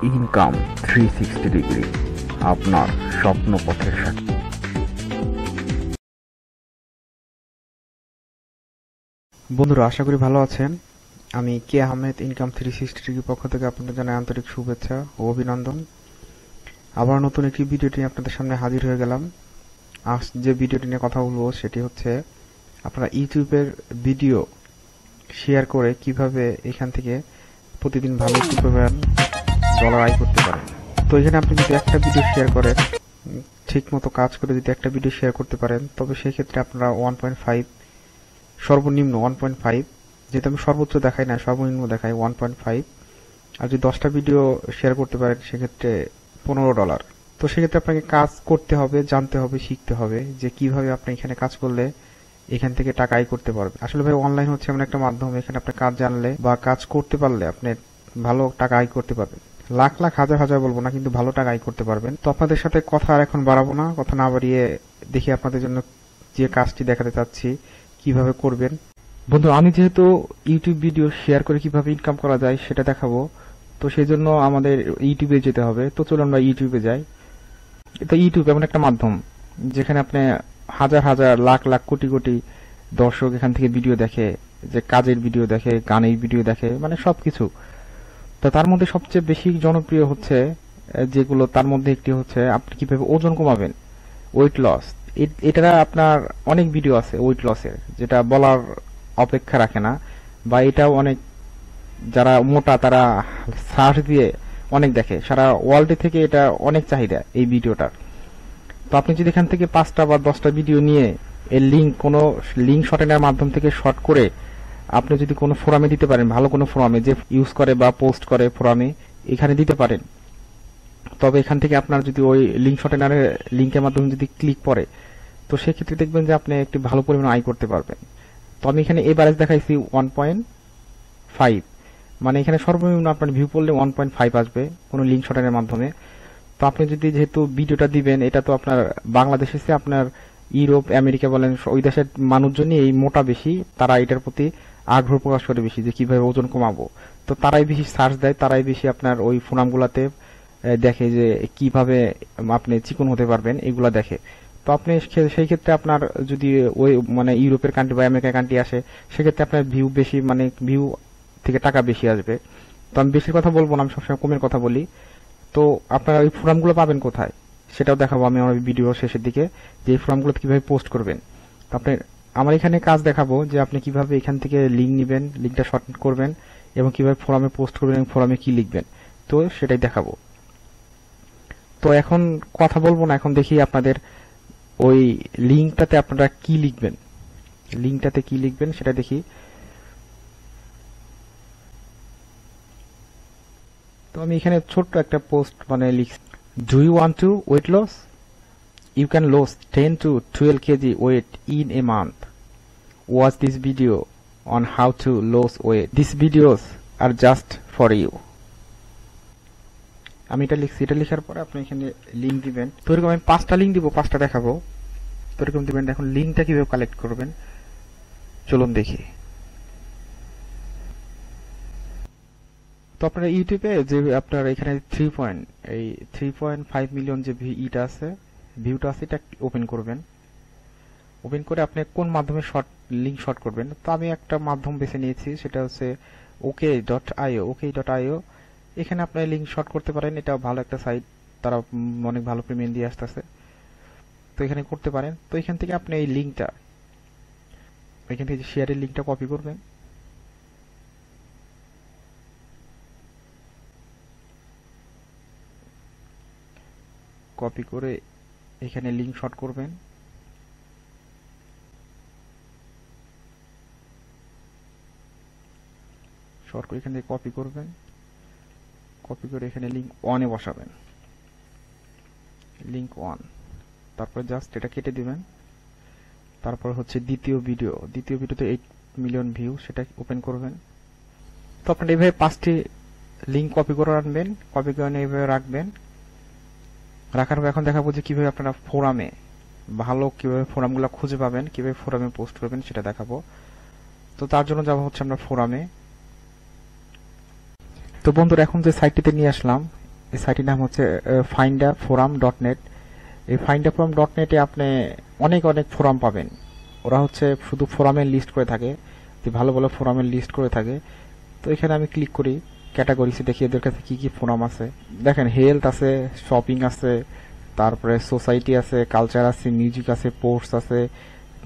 Income 360 degree, আপনার স্বপ্ন পথের সাথে। বন্ধুরা, আশা করি ভালো আছেন। আমি কে আহমেদ, ইনকাম 360 ডিগ্রির পক্ষ থেকে আপনাদের জানাই আন্তরিক শুভেচ্ছা ও অভিনন্দন। আবার নতুন একটি ভিডিওটি নিয়ে আপনাদের সামনে হাজির হয়ে গেলাম। আজ যে ভিডিওটি নিয়ে কথা বলবো সেটি হচ্ছে আপনারা ইউটিউবের ভিডিও শেয়ার করে কিভাবে এখান থেকে প্রতিদিন ভালো $2 আয় করতে পারেন। তো এখানে আপনি যদি একটা ভিডিও শেয়ার করেন, ঠিক মতো কাজ করে যদি একটা ভিডিও শেয়ার করতে পারেন, তবে সেই ক্ষেত্রে আপনারা 1.5, সর্বনিম্ন 1.5, যেহেতু আমি সর্বোচ্চ দেখাই না, সর্বনিম্ন দেখাই 1.5, আর যদি 10টা ভিডিও শেয়ার করতে পারেন সেক্ষেত্রে $15। তো সেক্ষেত্রে আপনাকে কাজ করতে হবে, জানতে হবে, শিখতে হবে যে কিভাবে আপনি এখানে কাজ করলে এখান থেকে টাকা আয় করতে পারবেন। আসলে ভাই, অনলাইন হচ্ছে এমন একটা মাধ্যম, এখানে আপনি কাজ জানলে বা কাজ করতে পারলে আপনি ভালো টাকা আয় করতে পারবেন। লাখ লাখ হাজার হাজার বলবো না, কিন্তু ভালো টাকা আয় করতে পারবেন। তো আপনাদের সাথে কথা আর এখন বাড়াবো না, কথা না বাড়িয়ে দেখি আপনাদের জন্য যে কাজটি দেখাতে চাচ্ছি কিভাবে করবেন। বন্ধু, আমি যেহেতু ইউটিউব ভিডিও শেয়ার করে কিভাবে ইনকাম করা যায় সেটা দেখাবো, তো সেই জন্য আমাদের ইউটিউবে যেতে হবে। তো চলুন আমরা ইউটিউবে যাই। তো ইউটিউব এমন একটা মাধ্যম যেখানে আপনি হাজার হাজার, লাখ লাখ, কোটি কোটি দর্শক এখান থেকে ভিডিও দেখে, যে কাজের ভিডিও দেখে, গানের ভিডিও দেখে, মানে সবকিছু। তো তার মধ্যে সবচেয়ে বেশি জনপ্রিয় হচ্ছে যেগুলো, তার মধ্যে একটি হচ্ছে আপনি কিভাবে ওজন কমাবেন, ওয়েট লস। এটা আপনার অনেক ভিডিও আছে ওয়েট লসের, যেটা বলার অপেক্ষা রাখে না, বা এটাও অনেক যারা মোটা তারা সার্চ দিয়ে অনেক দেখে, সারা ওয়ার্ল্ড থেকে এটা অনেক চাহিদা এই ভিডিওটার। তো আপনি যদি এখান থেকে 5টা বা 10টা ভিডিও নিয়ে এর কোনো লিঙ্ক শর্টেনের মাধ্যম থেকে শর্ট করে আপনি যদি কোনো ফোরামে দিতে পারেন, ভালো কোনো ফোরামে যে ইউজ করে বা পোস্ট করে ফোরামে, এখানে দিতে পারেন, তবে এখান থেকে আপনার যদি ওই লিঙ্ক শর্টেনারের লিঙ্কের মাধ্যমে যদি ক্লিক পড়ে, তো সেক্ষেত্রে দেখবেন যে আপনি একটি ভালো পরিমাণ আয় করতে পারবেন। তো আমি এখানে এভারেজ দেখাইছি 1.5, মানে এখানে সর্বনিম্ন আপনার ভিউ পড়লে 1.5 আসবে কোনো লিঙ্ক শর্টেনের মাধ্যমে। তো আপনি যদি, যেহেতু ভিডিওটা দিবেন, এটা তো আপনার বাংলাদেশে আপনার ইউরোপ, আমেরিকা বলেন, ওই দেশের মানুষজনই এই মোটা বেশি, তারা এটার প্রতি আগ্রহ প্রকাশ করে বেশি যে কিভাবে ওজন কমাবো। তো তারাই বেশি সার্চ দেয়, তারাই বেশি আপনার ওই ফোরামগুলাতে দেখে যে কিভাবে আপনি চিকন হতে পারবেন, এগুলা দেখে। তো আপনি সেই ক্ষেত্রে আপনার যদি ওই মানে ইউরোপের কান্ট্রি বা আমেরিকার কান্ট্রি আসে, সেক্ষেত্রে আপনার ভিউ বেশি, মানে ভিউ থেকে টাকা বেশি আসবে। তো আমি বেশির কথা বলবো না, আমি সবসময় কমের কথা বলি। তো আপনারা ওই ফোরামগুলো পাবেন কোথায় সেটাও দেখাবো আমি আমার ভিডিও শেষের দিকে, যে এই ফোরামগুলোতে কিভাবে পোস্ট করবেন। তো আপনি আমার এখানে কাজ দেখাবো যে আপনি কিভাবে এখান থেকে লিঙ্ক নেবেন, লিঙ্কটা শর্ট করবেন, এবং কিভাবে ফোরামে পোস্ট করবেন এবং ফোরামে কি লিখবেন, তো সেটাই দেখাবো। তো এখন কথা বলবো না, এখন দেখি আপনাদের ওই লিঙ্কটাতে আপনারা কি লিখবেন, লিঙ্কটাতে কি লিখবেন সেটা দেখি। তো আমি এখানে ছোট্ট একটা পোস্ট মানে লিখছি, do you want to weight loss? You can lose 10 to 12 kg weight in a month. Watch this video on how to lose weight. These videos are just for you. আমি এটা লিখছি, এটা লেখার পরে আপনি এখানে লিঙ্ক দিবেন। তো এরকম আমি 5টা লিঙ্ক দিব, 5টা দেখাবো। তো এরকম দিবেন। এখন লিঙ্কটা কিভাবে কালেক্ট করবেন চলুন দেখি। তো আপনার ইউটিউবে যে আপনার এখানে 3.5 মিলিয়ন যে ইটা আছে, ভিউটা আছে, এটা ওপেন করবেন। ওপেন করে আপনি কোন মাধ্যমে লিঙ্ক শর্ট করবেন। তো আমি একটা মাধ্যম বেছে নিয়েছি, সেটা হচ্ছে OK.io। এখানে আপনি লিঙ্ক শর্ট করতে পারেন, এটা ভালো একটা সাইট, তারা অনেক ভালো পেমেন্ট দিয়ে আসতেছে, তো এখানে করতে পারেন। তো এখান থেকে আপনি এই লিঙ্কটা, এখান থেকে শেয়ারের লিঙ্কটা কপি করবেন, কপি করে এখানে লিঙ্ক শর্ট করবেন। শর্ট করে এখান থেকে কপি করবেন, কপি করে এখানে লিঙ্ক ওয়ানে বসাবেন, লিঙ্ক ওয়ান। তারপর জাস্ট এটা কেটে দিবেন। তারপর হচ্ছে দ্বিতীয় ভিডিওতে 8 মিলিয়ন ভিউ, সেটা ওপেন করবেন। তো আপনারা এইভাবে 5টি লিঙ্ক কপি করে আনবেন, কপি করে এইভাবে রাখবেন। রাখার পর এখন দেখাবো যে কিভাবে আপনারা ফোরামে ভালো, কিভাবে ফোরামগুলো খুঁজে পাবেন, কিভাবে ফোরামে পোস্ট করবেন সেটা দেখাবো। তো তার জন্য যাবো হচ্ছে আমরা ফোরামে। তো বন্ধুরা, এখন যে সাইটটিতে নিয়ে আসলাম, এই সাইটের নাম হচ্ছে findaforum.net। এই findaforum.net-এ আপনি অনেক ফোরাম পাবেন। ওরা হচ্ছে শুধু ফোরামের লিস্ট করে থাকে, ভালো ভালো ফোরামের লিস্ট করে থাকে। তো এখানে আমি ক্লিক করি, ক্যাটাগরিসে দেখি এদের কাছে কি কি ফোরাম আছে। দেখেন হেলথ আছে, শপিং আছে, তারপরে সোসাইটি আছে, কালচার আছে, মিউজিক আছে, স্পোর্টস আছে,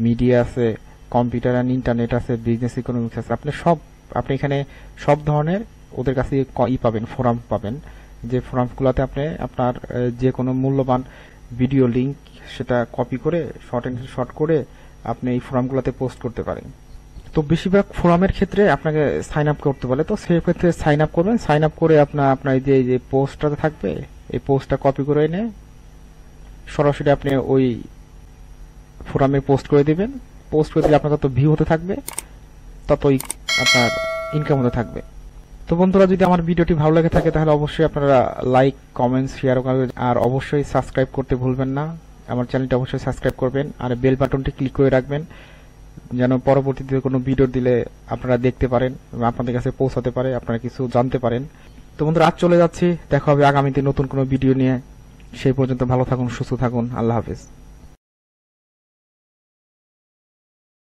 মিডিয়া আছে, কম্পিউটার অ্যান্ড ইন্টারনেট আছে, বিজনেস ইকোনমিক্স আছে। আপনি এখানে সব ধরনের ওদের কাছে পাবেন, ফোরাম পাবেন, যে ফোরামগুলোতে আপনি আপনার যে কোনো মূল্যবান ভিডিও লিংক সেটা কপি করে শর্ট করে আপনি এই ফোরামগুলোতে পোস্ট করতে পারেন। তো বেশিরভাগ ফোরামের ক্ষেত্রে আপনাকে সাইন আপ করতে বলে, তো সেই ক্ষেত্রে সাইন আপ করবেন। সাইন আপ করে আপনার যে পোস্টটা থাকবে, এই পোস্টটা কপি করে এনে সরাসরি আপনি ওই ফোরামে পোস্ট করে দিবেন। পোস্ট করে দিলে আপনার তত ভিউ হতে থাকবে, ততই আপনার ইনকাম হতে থাকবে। তো বন্ধুরা, যদি আমার ভিডিওটি ভালো লাগে থাকে তাহলে অবশ্যই আপনারা লাইক, কমেন্ট, শেয়ার করবেন, আর অবশ্যই সাবস্ক্রাইব করতে ভুলবেন না। আমার চ্যানেলটি অবশ্যই সাবস্ক্রাইব করবেন, আর বেল বাটনটি ক্লিক করে রাখবেন, যেন পরবর্তীতে কোনো ভিডিও দিলে আপনারা দেখতে পারেন এবং আপনাদের কাছে পৌঁছাতে পারে, আপনারা কিছু জানতে পারেন। তো বন্ধুরা, আজ চলে যাচ্ছি, দেখা হবে আগামীতে নতুন কোনো ভিডিও নিয়ে। সেই পর্যন্ত ভালো থাকুন, সুস্থ থাকুন, আল্লাহ হাফেজ।